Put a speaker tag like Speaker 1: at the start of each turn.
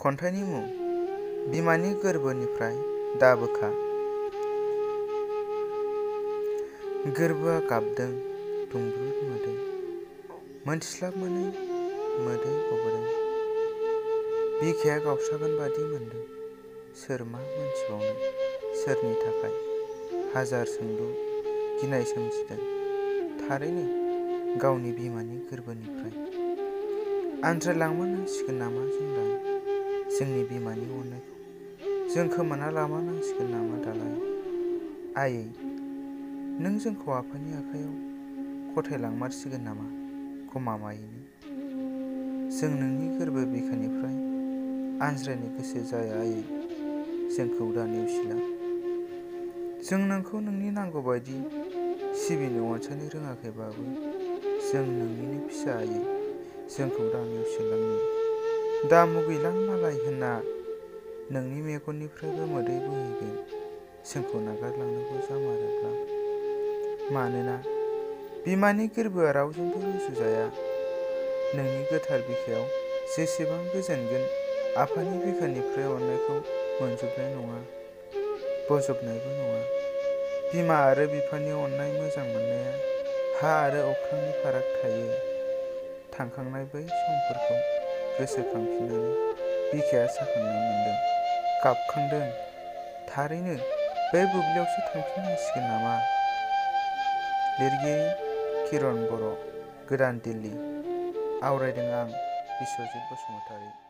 Speaker 1: खन्थाइनि मुं बिमानि गोरबोनिफ्राय दाबोखा। गोरबोआ गाबदों दुंब्रुद मोदै, मोनथिस्लाब मोनै मोदै गबोदों। बिखाया गावस्रागोन बादि मोनदों, सोर मा मोनथिबावनो सोरनि थाखाय हाजार सोंलु गिनाय सोमजिदों। थारैनो गावनि बिमानि गोरबोनिफ्राय आनज्रायलांमारनांसिगोन नामा जोंलाय जोंनि बिमानि अननायखौ जों खोमाना लामारनांसिगोन नामा दालाय। आयै, नों जोंखौ आफानि आखाइयाव गथायलांमारसिगोन नामा गमामायैनो। जों नोंनि गोरबो बिखानिफ्राय आनज्रायनो गोसो जाया आयै, जोंखौ दा नेवसिलां। जों नोंखौ नोंनि नांगौ बायदि सिबिनो अनसायनो रोङाखैबाबो जों नोंनिनो फिसा आयै, जोंखौ दा नेवसिलांनो। दा मुगैलां मालाय होनना नोंनि मेगननिफ्रायबो मोदै बोहैगोन जोंखौ नागारलांनांगौ जामारोब्ला। मानोना बिमानि गोरबोआ रावजोंबो रुजुजाया। नोंनि गोथार बिखायाव जेसेबां गोजोनगोन आफानि बिखानिफ्राय अननायखौ मोनजोबनाय नङा, बोजबनायबो नङा। बिमा आरो बिफानि अननाय मोजां मोननाया हा आरो अख्रांनि फाराग थायो। थांखांनाय बै समफोरखौ गोसोखांफिननानै बिखाया साखांनाय मोनदों, गाबखांदों। थारैनो बै बुब्लियावसो थांफिननांसिगोन नामा। लिरगिरि किरण बर', गोदान दिल्ली। आवरायदों आं, बिस्वजित बसुमतारी।